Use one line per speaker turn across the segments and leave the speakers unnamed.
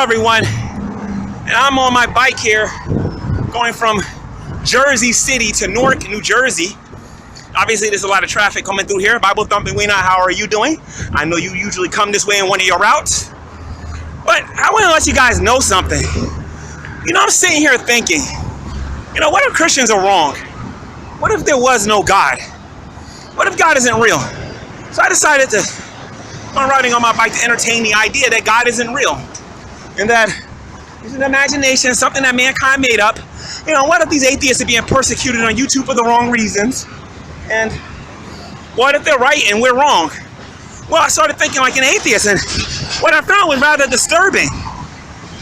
everyone, and I'm on my bike here going from Jersey City to Newark, New Jersey. Obviously there's a lot of traffic coming through here. Bible thumping Weena, how are you doing? I know you usually come this way in one of your routes, but I want to let you guys know something. You know, I'm sitting here thinking, you know, what if Christians are wrong? What if there was no God? What if God isn't real? So I decided to, I'm riding on my bike to entertain the idea that God isn't real, and that it's an imagination, something that mankind made up. You know, what if these atheists are being persecuted on YouTube for the wrong reasons? And what if they're right and we're wrong? Well, I started thinking like an atheist, and what I found was rather disturbing.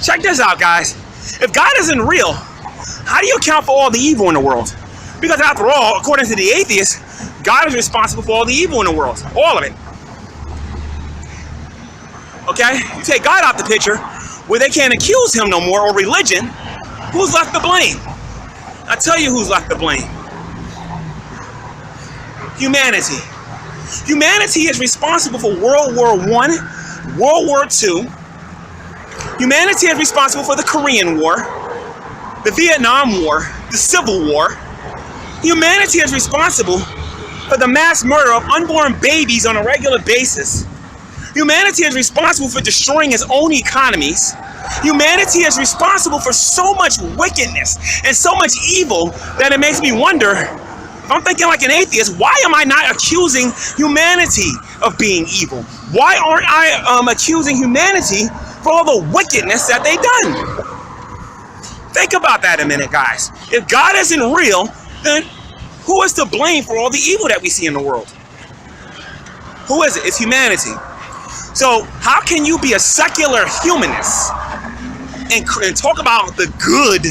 Check this out, guys. If God isn't real, how do you account for all the evil in the world? Because after all, according to the atheists, God is responsible for all the evil in the world. All of it. Okay? You take God out the picture, where they can't accuse him no more, or religion, who's left to blame? I'll tell you who's left to blame. Humanity. Humanity is responsible for World War I, World War II. Humanity is responsible for the Korean War, the Vietnam War, the Civil War. Humanity is responsible for the mass murder of unborn babies on a regular basis. Humanity is responsible for destroying its own economies. Humanity is responsible for so much wickedness and so much evil that it makes me wonder, if I'm thinking like an atheist, why am I not accusing humanity of being evil? Why aren't I accusing humanity for all the wickedness that they've done? Think about that a minute, guys. If God isn't real, then who is to blame for all the evil that we see in the world? Who is it? It's humanity. So how can you be a secular humanist and talk about the good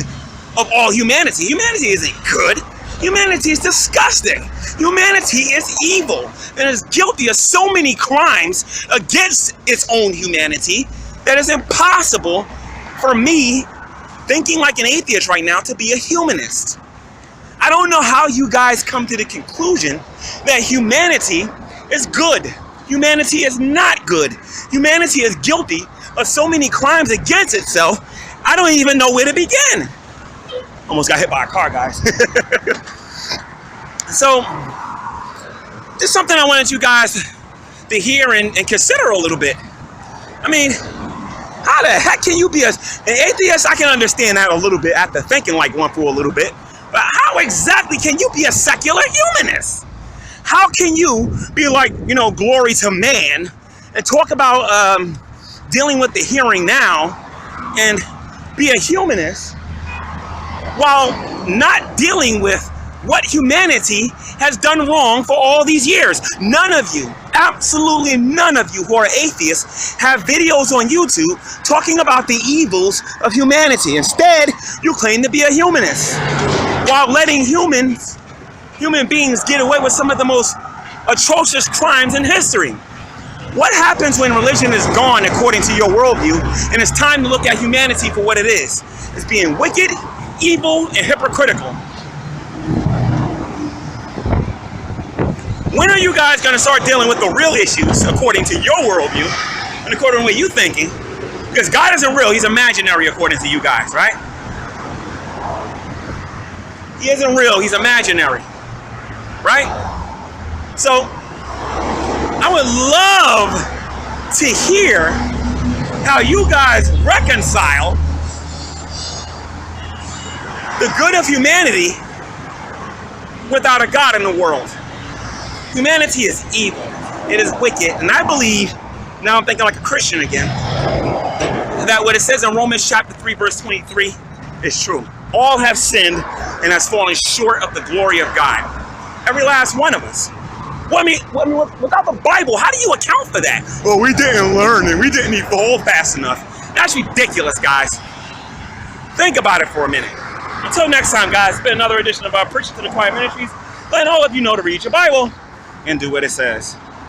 of all humanity? Humanity isn't good. Humanity is disgusting. Humanity is evil and is guilty of so many crimes against its own humanity that it's impossible for me, thinking like an atheist right now, to be a humanist. I don't know how you guys come to the conclusion that humanity is good. Humanity is not good. Humanity is guilty of so many crimes against itself, I don't even know where to begin. Almost got hit by a car, guys. So, just something I wanted you guys to hear and consider a little bit. I mean, how the heck can you be an atheist? I can understand that a little bit after thinking like one for a little bit. But how exactly can you be a secular humanist? How can you be like, you know, glory to man and talk about dealing with the hearing now and be a humanist while not dealing with what humanity has done wrong for all these years? None of you, absolutely none of you who are atheists have videos on YouTube talking about the evils of humanity. Instead, you claim to be a humanist while letting human beings get away with some of the most atrocious crimes in history. What happens when religion is gone according to your worldview and it's time to look at humanity for what it is? It's being wicked, evil, and hypocritical. When are you guys going to start dealing with the real issues according to your worldview and according to what you're thinking? Because God isn't real, he's imaginary according to you guys, right? He isn't real, he's imaginary, right? So, I would love to hear how you guys reconcile the good of humanity without a God in the world. Humanity is evil, it is wicked, and I believe, now I'm thinking like a Christian again, that what it says in Romans chapter 3 verse 23 is true. All have sinned and has fallen short of the glory of God. Every last one of us. Well, I mean, without the Bible, how do you account for that? Oh, we didn't learn and we didn't evolve fast enough. That's ridiculous, guys. Think about it for a minute. Until next time, guys, it's been another edition of our Preaching to the Quiet Ministries, letting all of you know to read your Bible and do what it says.